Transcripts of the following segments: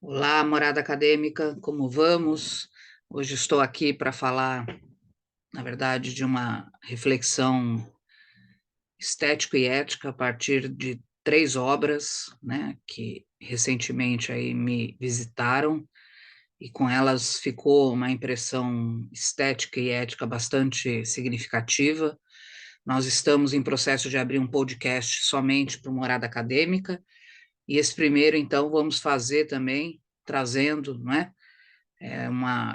Olá, morada acadêmica, como vamos? Hoje estou aqui para falar, na verdade, de uma reflexão estética e ética a partir de três obras, né, que recentemente aí me visitaram e com elas ficou uma impressão estética e ética bastante significativa. Nós estamos em processo de abrir um podcast somente para o Morada Acadêmica e esse primeiro, então, vamos fazer também trazendo, né,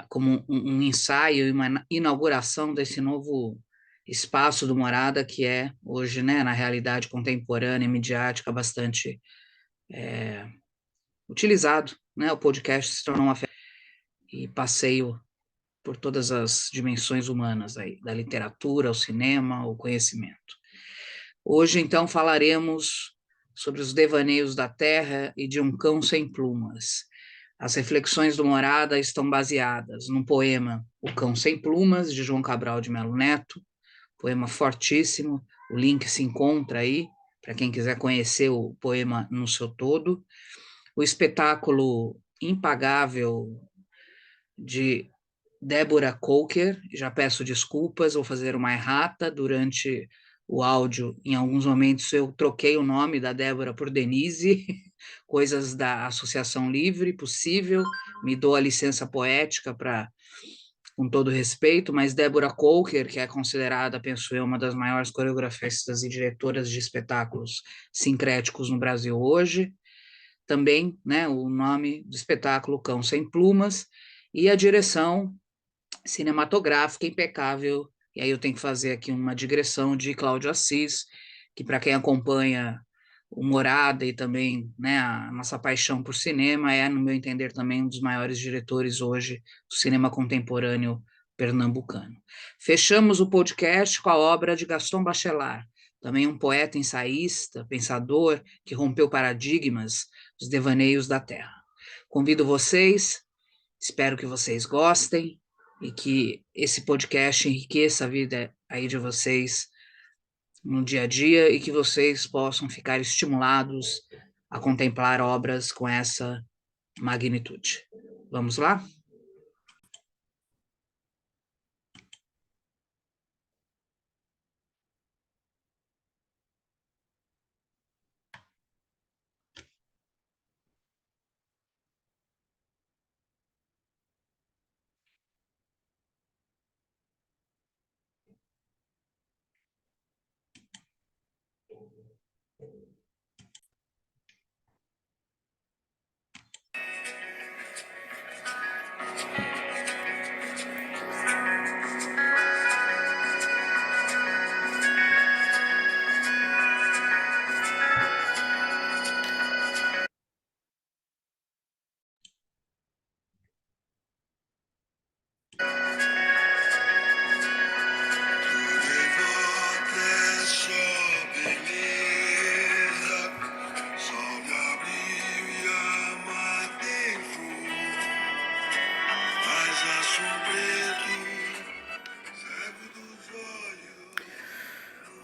como um ensaio e uma inauguração desse novo espaço do Morada, que é hoje, né, na realidade contemporânea e midiática, bastante utilizado, né? O podcast se tornou uma e passeio por todas as dimensões humanas aí, da literatura, ao cinema, ao conhecimento. Hoje, então, falaremos sobre os devaneios da terra e de um cão sem plumas. As reflexões do Morada estão baseadas no poema O Cão Sem Plumas, de João Cabral de Melo Neto, poema fortíssimo, o link se encontra aí, para quem quiser conhecer o poema no seu todo. O espetáculo Impagável, de Débora Coker, já peço desculpas, vou fazer uma errata durante o áudio. Em alguns momentos eu troquei o nome da Débora por Denise, coisas da Associação Livre, possível, me dou a licença poética para, com todo respeito, mas Débora Coker, que é considerada, penso eu, uma das maiores coreografistas e diretoras de espetáculos sincréticos no Brasil hoje, também, né, o nome do espetáculo Cão Sem Plumas, e a direção cinematográfica impecável, e aí eu tenho que fazer aqui uma digressão de Cláudio Assis, que para quem acompanha o Morada e também, né, a nossa paixão por cinema, é, no meu entender, também um dos maiores diretores hoje do cinema contemporâneo pernambucano. Fechamos o podcast com a obra de Gaston Bachelard, também um poeta ensaísta, pensador, que rompeu paradigmas dos devaneios da terra. Convido vocês, espero que vocês gostem e que esse podcast enriqueça a vida aí de vocês no dia a dia e que vocês possam ficar estimulados a contemplar obras com essa magnitude. Vamos lá?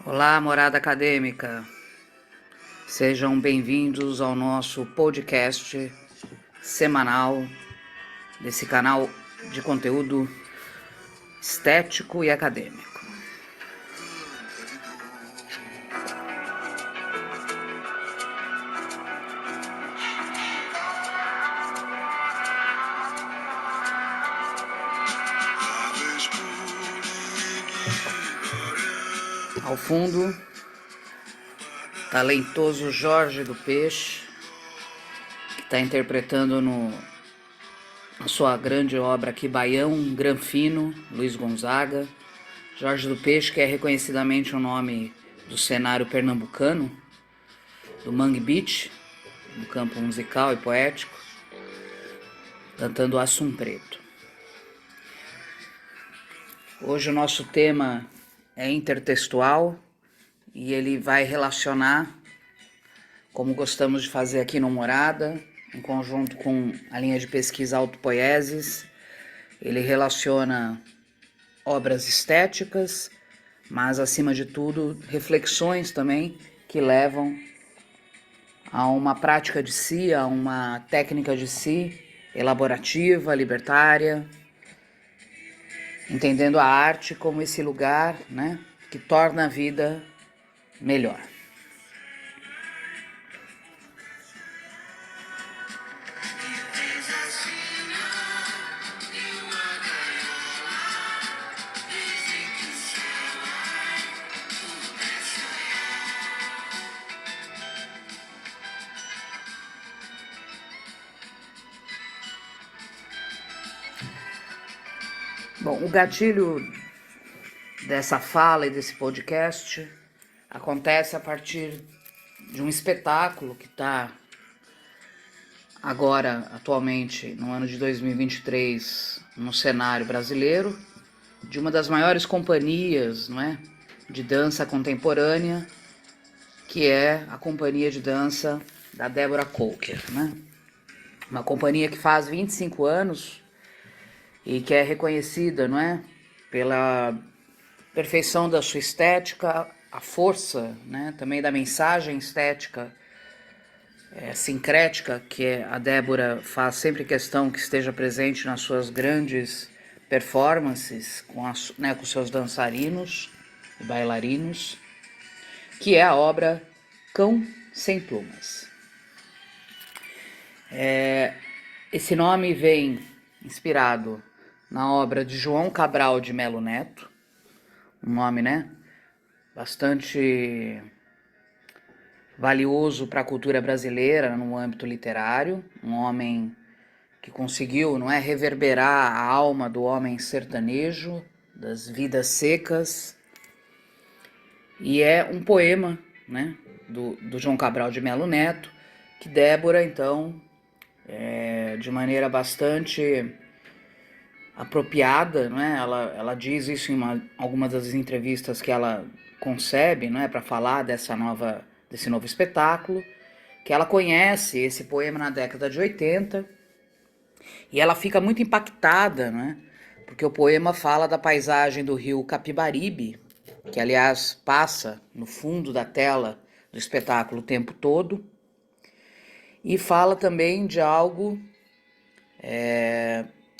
Olá, morada acadêmica. Sejam bem-vindos ao nosso podcast semanal desse canal de conteúdo estético e acadêmico. Ao fundo, talentoso Jorge do Peixe, que está interpretando na sua grande obra aqui, Baião, Granfino, Luiz Gonzaga. Jorge do Peixe, que é reconhecidamente o nome do cenário pernambucano, do Mangue Beach, no campo musical e poético, cantando Assum Preto. Hoje o nosso tema é intertextual e ele vai relacionar, como gostamos de fazer aqui no Morada, em conjunto com a linha de pesquisa Autopoieses, ele relaciona obras estéticas, mas acima de tudo reflexões também que levam a uma prática de si, a uma técnica de si, elaborativa, libertária, entendendo a arte como esse lugar, né, que torna a vida melhor. Bom, o gatilho dessa fala e desse podcast acontece a partir de um espetáculo que está agora, atualmente, no ano de 2023, no cenário brasileiro, de uma das maiores companhias, não é, de dança contemporânea, que é a companhia de dança da Deborah Coker, né? Uma companhia que faz 25 anos e que é reconhecida, não é, pela perfeição da sua estética, a força, né, também da mensagem estética sincrética que a Débora faz sempre questão que esteja presente nas suas grandes performances com seus dançarinos e bailarinos, que é a obra Cão Sem Plumas. Esse nome vem inspirado na obra de João Cabral de Melo Neto, um nome, né, bastante valioso para a cultura brasileira no âmbito literário, um homem que conseguiu, não é, reverberar a alma do homem sertanejo, das vidas secas, e é um poema, né, do João Cabral de Melo Neto, que Débora, então, de maneira bastante apropriada, não é? Ela diz isso em algumas das entrevistas que ela concebe, não é, para falar desse novo espetáculo, que ela conhece esse poema na década de 80 e ela fica muito impactada, né? Porque o poema fala da paisagem do rio Capibaribe, que aliás passa no fundo da tela do espetáculo o tempo todo, e fala também de algo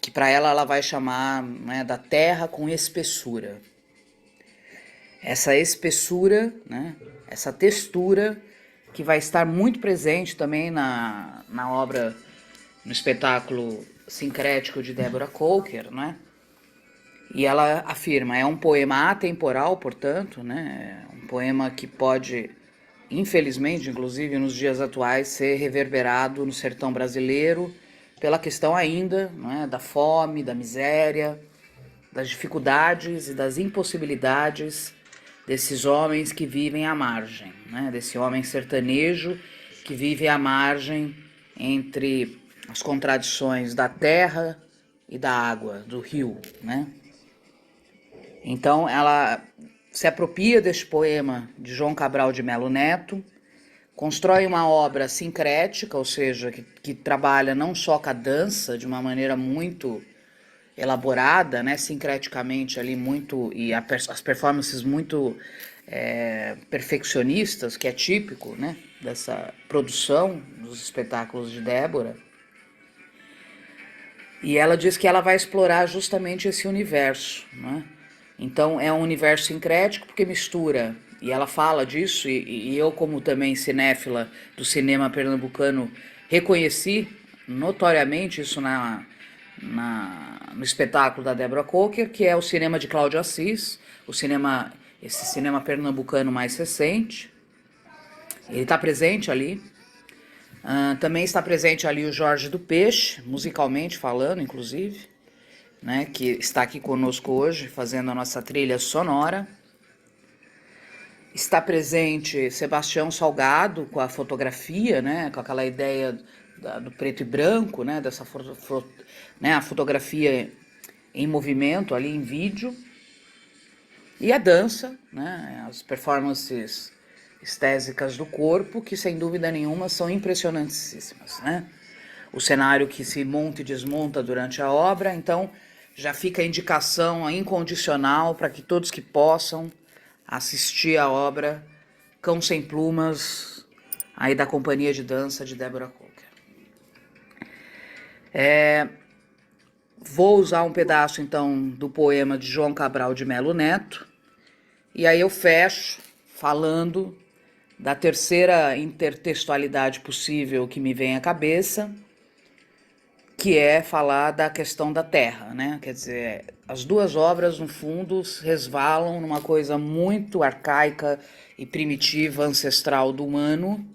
que para ela vai chamar, né, da terra com espessura. Essa espessura, né, essa textura que vai estar muito presente também na obra, no espetáculo sincrético de Deborah Coker, né? E ela afirma, é um poema atemporal, portanto, né? Um poema que pode, infelizmente, inclusive nos dias atuais, ser reverberado no sertão brasileiro pela questão ainda, não é, da fome, da miséria, das dificuldades e das impossibilidades desses homens que vivem à margem, né? Desse homem sertanejo que vive à margem entre as contradições da terra e da água, do rio, né? Então ela se apropria deste poema de João Cabral de Melo Neto, constrói uma obra sincrética, ou seja, que trabalha não só com a dança de uma maneira muito elaborada, né, sincreticamente ali muito, e as performances muito perfeccionistas, que é típico, né, dessa produção dos espetáculos de Débora. E ela diz que ela vai explorar justamente esse universo, né? Então é um universo sincrético porque mistura, e ela fala disso, e eu como também cinéfila do cinema pernambucano reconheci notoriamente isso no espetáculo da Deborah Coker, que é o cinema de Cláudio Assis, esse cinema pernambucano mais recente. Ele está presente ali. Também está presente ali o Jorge do Peixe, musicalmente falando, inclusive, né, que está aqui conosco hoje, fazendo a nossa trilha sonora. Está presente Sebastião Salgado com a fotografia, né, com aquela ideia do preto e branco, né, né, a fotografia em movimento ali em vídeo. E a dança, né, as performances estésicas do corpo, que sem dúvida nenhuma são impressionantíssimas, né? O cenário que se monta e desmonta durante a obra, então já fica a indicação incondicional para que todos que possam assistir a obra Cão Sem Plumas, aí da Companhia de Dança de Deborah Coker. Vou usar um pedaço, então, do poema de João Cabral de Melo Neto, e aí eu fecho falando da terceira intertextualidade possível que me vem à cabeça, que é falar da questão da terra, né? Quer dizer, as duas obras, no fundo, resvalam numa coisa muito arcaica e primitiva, ancestral do humano,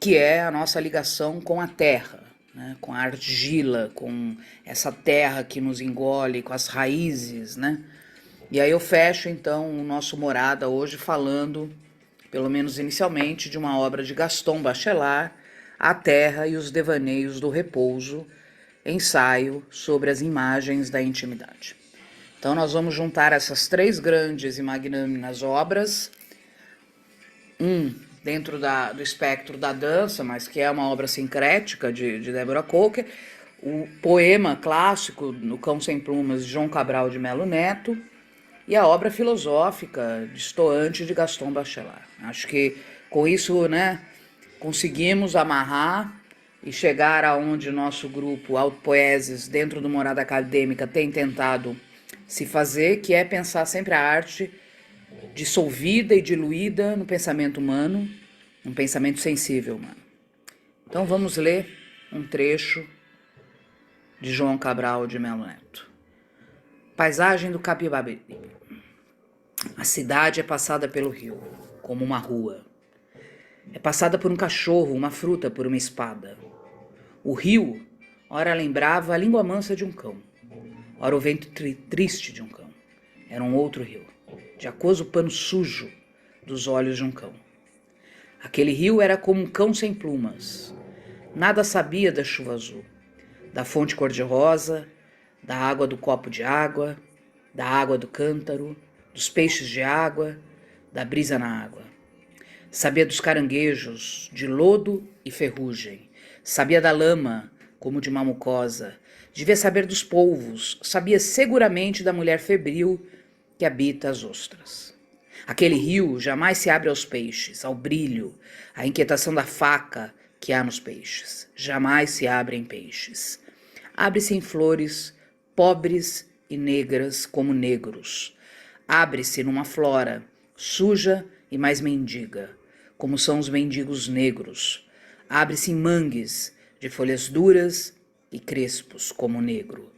que é a nossa ligação com a terra, né? Com a argila, com essa terra que nos engole, com as raízes, né? E aí eu fecho, então, o nosso Morada hoje falando, pelo menos inicialmente, de uma obra de Gaston Bachelard, A Terra e os Devaneios do Repouso, ensaio sobre as imagens da intimidade. Então nós vamos juntar essas três grandes e magnânimas obras, dentro do espectro da dança, mas que é uma obra sincrética de Deborah Coker, o poema clássico No Cão Sem Plumas, de João Cabral de Melo Neto, e a obra filosófica distoante de Gaston Bachelard. Acho que com isso, né, conseguimos amarrar e chegar aonde o nosso grupo Autopoieses, dentro do Morada Acadêmica, tem tentado se fazer, que é pensar sempre a arte dissolvida e diluída no pensamento humano, um pensamento sensível humano. Então vamos ler um trecho de João Cabral de Melo Neto. Paisagem do Capibabe. A cidade é passada pelo rio, como uma rua. É passada por um cachorro, uma fruta, por uma espada. O rio, ora lembrava a língua mansa de um cão, ora o vento triste de um cão. Era um outro rio, de aquoso pano sujo dos olhos de um cão. Aquele rio era como um cão sem plumas. Nada sabia da chuva azul, da fonte cor-de-rosa, da água do copo de água, da água do cântaro, dos peixes de água, da brisa na água. Sabia dos caranguejos, de lodo e ferrugem. Sabia da lama, como de uma mucosa. Devia saber dos polvos. Sabia seguramente da mulher febril que habita as ostras. Aquele rio jamais se abre aos peixes, ao brilho, à inquietação da faca que há nos peixes. Jamais se abre em peixes. Abre-se em flores, pobres e negras como negros. Abre-se numa flora, suja e mais mendiga, como são os mendigos negros. Abre-se em mangues, de folhas duras e crespos como o negro,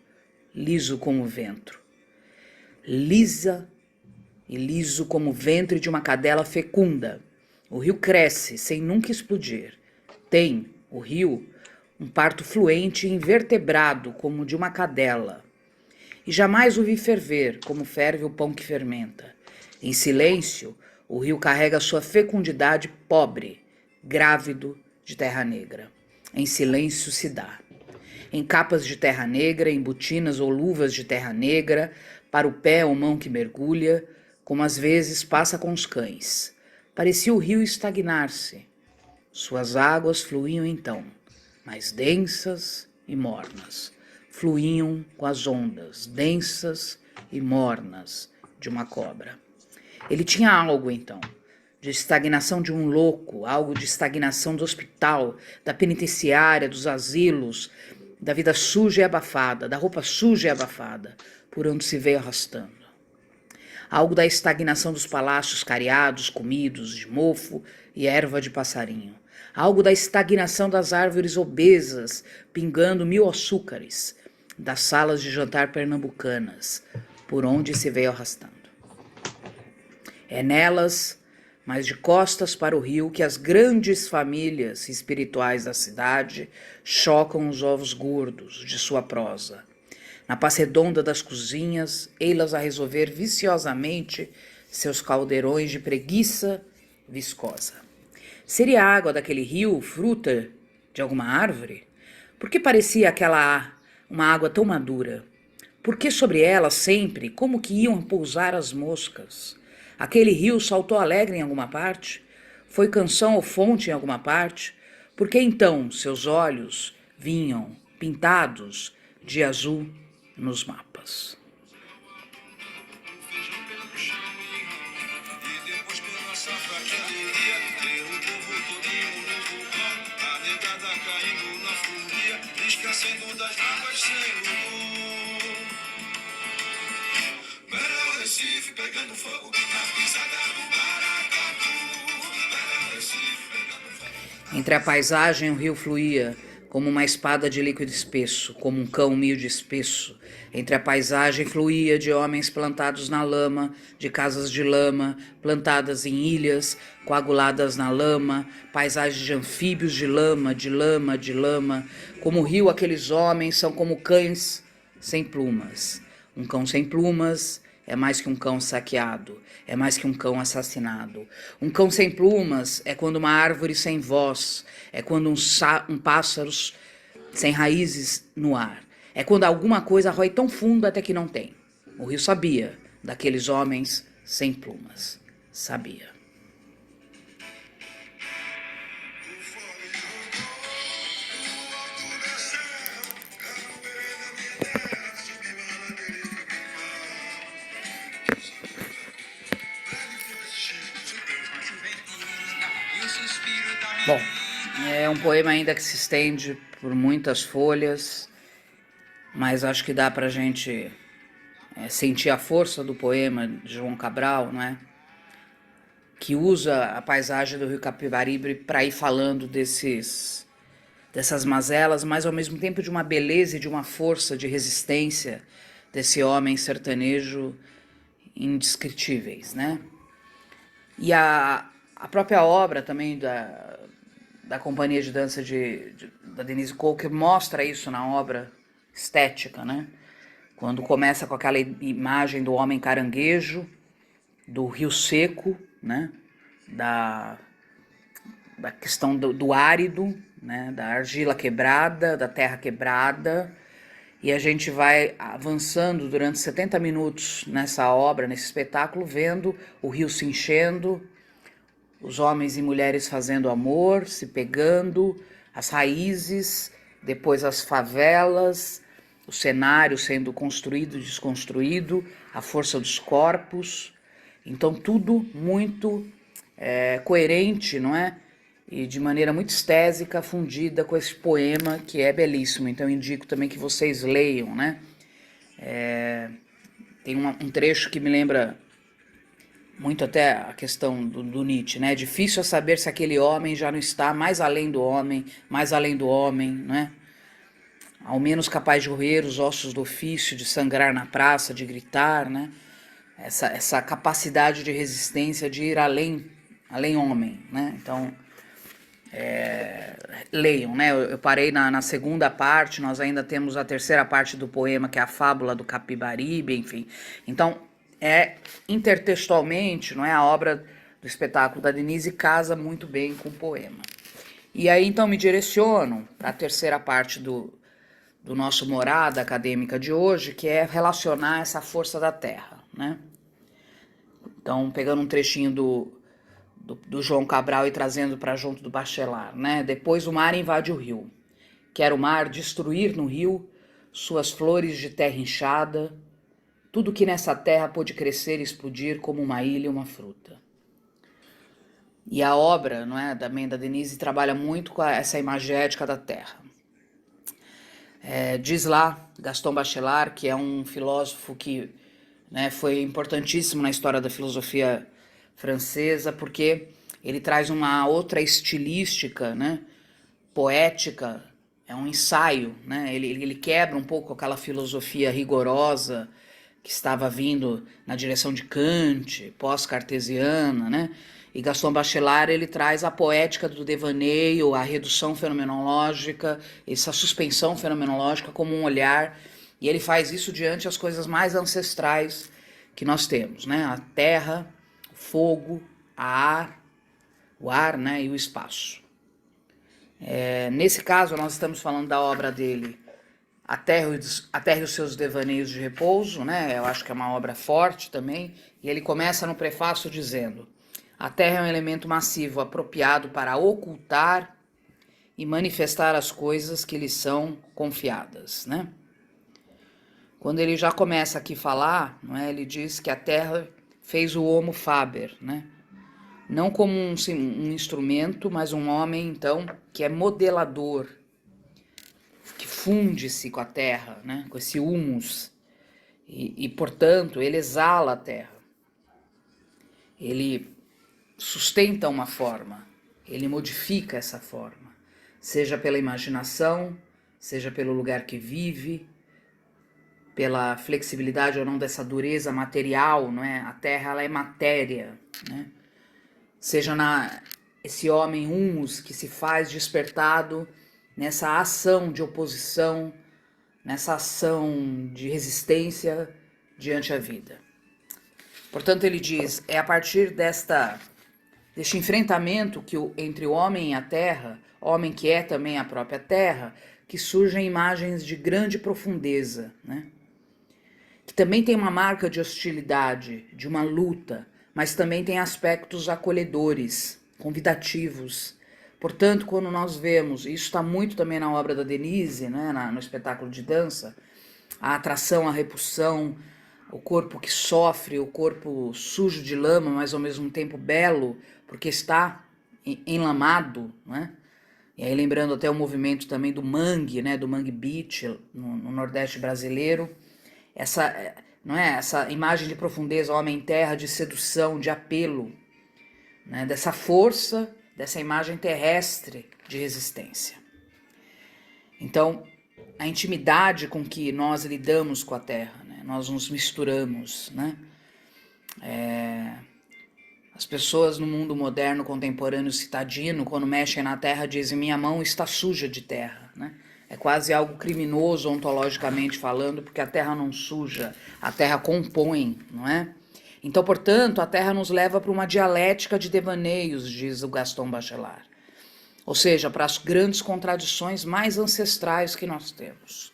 liso como o vento. Lisa e liso como o ventre de uma cadela fecunda. O rio cresce sem nunca explodir. Tem, o rio, um parto fluente e invertebrado como o de uma cadela. E jamais o vi ferver, como ferve o pão que fermenta. Em silêncio, o rio carrega sua fecundidade pobre, grávido de terra negra. Em silêncio se dá. Em capas de terra negra, em botinas ou luvas de terra negra, para o pé ou mão que mergulha, como às vezes passa com os cães. Parecia o rio estagnar-se. Suas águas fluíam então, mais densas e mornas. Fluíam com as ondas, densas e mornas, de uma cobra. Ele tinha algo, então, de estagnação de um louco, algo de estagnação do hospital, da penitenciária, dos asilos, da vida suja e abafada, da roupa suja e abafada, por onde se veio arrastando. Algo da estagnação dos palácios cariados, comidos de mofo e erva de passarinho. Algo da estagnação das árvores obesas, pingando 1000 açúcares, das salas de jantar pernambucanas, por onde se veio arrastando. É nelas, mas de costas para o rio, que as grandes famílias espirituais da cidade chocam os ovos gordos de sua prosa. Na paz redonda das cozinhas, ei-las a resolver viciosamente seus caldeirões de preguiça viscosa. Seria a água daquele rio fruta de alguma árvore? Por que parecia uma água tão madura? Por que sobre ela sempre, como que iam pousar as moscas? Aquele rio saltou alegre em alguma parte? Foi canção ou fonte em alguma parte? Por que então seus olhos vinham pintados de azul nos mapas? Nascendo das águas sem luz. Belo Recife pegando fogo na pisada do maracatu. Belo Recife pegando fogo. Entre a paisagem, o rio fluía, como uma espada de líquido espesso, como um cão humilde espesso. Entre a paisagem fluía de homens plantados na lama, de casas de lama, plantadas em ilhas, coaguladas na lama, paisagens de anfíbios de lama, de lama, de lama. Como o rio, aqueles homens são como cães sem plumas. Um cão sem plumas é mais que um cão saqueado, é mais que um cão assassinado. Um cão sem plumas é quando uma árvore sem voz, é quando um pássaro sem raízes no ar. É quando alguma coisa rói tão fundo até que não tem. O rio sabia daqueles homens sem plumas. Sabia. Bom, é um poema ainda que se estende por muitas folhas, mas acho que dá pra gente sentir a força do poema de João Cabral, não é? Que usa a paisagem do rio Capibaribe para ir falando dessas mazelas, mas ao mesmo tempo de uma beleza e de uma força de resistência desse homem sertanejo indescritíveis, né? E a própria obra também da companhia de dança da Denise Coker mostra isso na obra estética, né? Quando começa com aquela imagem do homem caranguejo, do rio seco, né? Da questão do árido, né? Da argila quebrada, da terra quebrada, e a gente vai avançando durante 70 minutos nessa obra, nesse espetáculo, vendo o rio se enchendo, os homens e mulheres fazendo amor, se pegando, as raízes, depois as favelas, o cenário sendo construído e desconstruído, a força dos corpos. Então tudo muito coerente, não é? E de maneira muito estésica, fundida com esse poema que é belíssimo. Então eu indico também que vocês leiam, né? Tem um trecho que me lembra muito até a questão do Nietzsche, né? É difícil saber se aquele homem já não está mais além do homem, né? Ao menos capaz de roer os ossos do ofício, de sangrar na praça, de gritar, né? Essa capacidade de resistência de ir além homem, né? Então, leiam, né? Eu parei na segunda parte, nós ainda temos a terceira parte do poema, que é a fábula do Capibaribe, enfim. Então, intertextualmente, não é, a obra do espetáculo da Denise casa muito bem com o poema. E aí, então, me direciono para a terceira parte do nosso Morada Acadêmica de hoje, que é relacionar essa força da terra, né? Então, pegando um trechinho do João Cabral e trazendo para junto do Bachelard, né? Depois o mar invade o rio. Quer o mar destruir no rio suas flores de terra inchada, tudo que nessa terra pôde crescer e explodir como uma ilha e uma fruta. E a obra, não é, da Denise trabalha muito com essa imagética da terra. Diz lá Gaston Bachelard, que é um filósofo que, né, foi importantíssimo na história da filosofia francesa, porque ele traz uma outra estilística, né, poética, é um ensaio, né, ele quebra um pouco aquela filosofia rigorosa que estava vindo na direção de Kant, pós-cartesiana, né? E Gaston Bachelard, ele traz a poética do devaneio, a redução fenomenológica, essa suspensão fenomenológica como um olhar, e ele faz isso diante as coisas mais ancestrais que nós temos, né? A terra, o fogo, o ar, né? E o espaço. Nesse caso, nós estamos falando da obra dele, A Terra e os Seus Devaneios de Repouso, né? Eu acho que é uma obra forte também, e ele começa no prefácio dizendo: a Terra é um elemento massivo apropriado para ocultar e manifestar as coisas que lhe são confiadas, né? Quando ele já começa aqui a falar, não é? Ele diz que a Terra fez o Homo Faber, né? Não como um instrumento, mas um homem, então, que é modelador, que funde-se com a terra, né? Com esse humus, e, portanto, ele exala a terra. Ele sustenta uma forma, ele modifica essa forma, seja pela imaginação, seja pelo lugar que vive, pela flexibilidade ou não dessa dureza material, não é? A terra, ela é matéria, né? Seja esse homem humus que se faz despertado nessa ação de oposição, nessa ação de resistência diante a vida. Portanto, ele diz, é a partir deste enfrentamento entre o homem e a terra, homem que é também a própria terra, que surgem imagens de grande profundeza, né? Que também tem uma marca de hostilidade, de uma luta, mas também tem aspectos acolhedores, convidativos. Portanto, quando nós vemos, isso está muito também na obra da Denise, né, no espetáculo de dança, a atração, a repulsão, o corpo que sofre, o corpo sujo de lama, mas ao mesmo tempo belo, porque está enlamado, né? E aí lembrando até o movimento também do mangue, né, do Mangue Beach no Nordeste brasileiro, não é, essa imagem de profundeza, homem-terra, de sedução, de apelo, né, dessa força, dessa imagem terrestre de resistência. Então, a intimidade com que nós lidamos com a terra, né, nós nos misturamos, né? As pessoas no mundo moderno, contemporâneo, citadino, quando mexem na terra, dizem: minha mão está suja de terra, né? É quase algo criminoso ontologicamente falando, porque a terra não suja, a terra compõe, não é? Então, portanto, a terra nos leva para uma dialética de devaneios, diz o Gaston Bachelard. Ou seja, para as grandes contradições mais ancestrais que nós temos.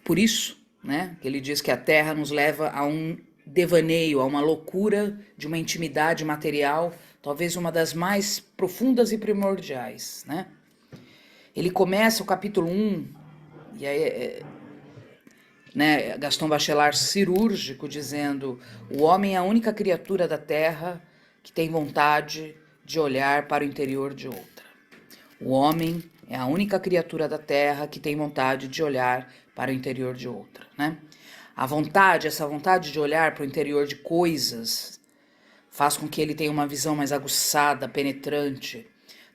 Por isso, né, que ele diz que a terra nos leva a um devaneio, a uma loucura de uma intimidade material, talvez uma das mais profundas e primordiais, né? Ele começa o capítulo 1, e aí, né, Gaston Bachelard cirúrgico, dizendo: o homem é a única criatura da terra que tem vontade de olhar para o interior de outra. O homem é a única criatura da terra que tem vontade de olhar para o interior de outra, né? A vontade, essa vontade de olhar para o interior de coisas, faz com que ele tenha uma visão mais aguçada, penetrante,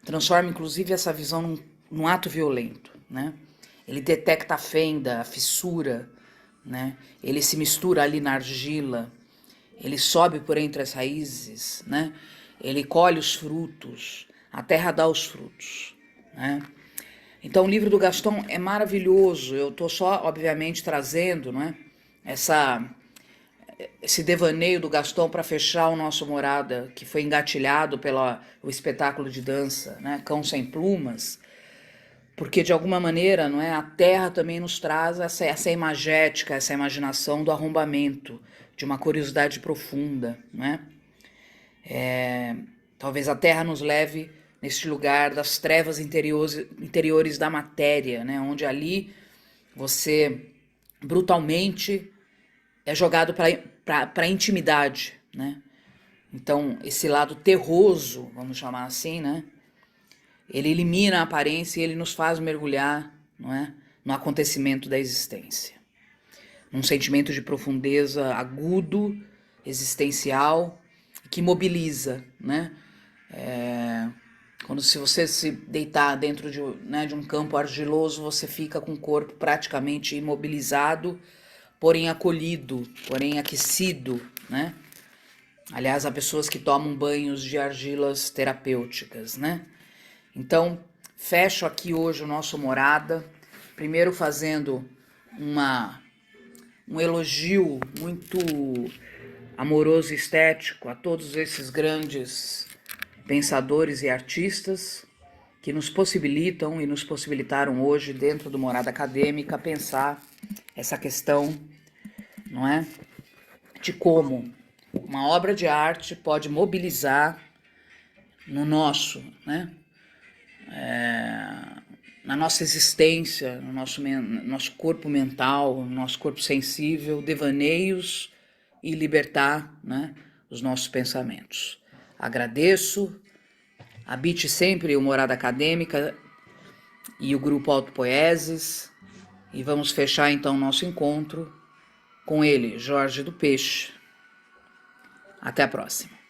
transforma inclusive essa visão num ato violento, né? Ele detecta a fenda, a fissura, né? Ele se mistura ali na argila, ele sobe por entre as raízes, né? Ele colhe os frutos, a terra dá os frutos, né? Então o livro do Gaston é maravilhoso. Eu estou só, obviamente, trazendo, não é, esse devaneio do Gaston para fechar o nosso Morada, que foi engatilhado pelo espetáculo de dança, né, Cão Sem Plumas, porque de alguma maneira, não é, a terra também nos traz essa imagética, essa imaginação do arrombamento, de uma curiosidade profunda, não é? Talvez a terra nos leve neste lugar das trevas interiores da matéria, né, onde ali você brutalmente é jogado para a intimidade, né? Então, esse lado terroso, vamos chamar assim, né? Ele elimina a aparência e ele nos faz mergulhar, não é, no acontecimento da existência. Num sentimento de profundeza agudo, existencial, que mobiliza, né? Quando se você se deitar dentro de um campo argiloso, você fica com o corpo praticamente imobilizado, porém acolhido, porém aquecido, né? Aliás, há pessoas que tomam banhos de argilas terapêuticas, né? Então, fecho aqui hoje o nosso Morada, primeiro fazendo um elogio muito amoroso e estético a todos esses grandes pensadores e artistas que nos possibilitam e nos possibilitaram hoje, dentro do Morada Acadêmica, pensar essa questão, não é, de como uma obra de arte pode mobilizar no nosso, né, na nossa existência, no nosso corpo mental, no nosso corpo sensível, devaneios e libertar, né, os nossos pensamentos. Agradeço, habite sempre o Morada Acadêmica e o grupo Autopoieses. E vamos fechar então nosso encontro com ele, Jorge do Peixe. Até a próxima.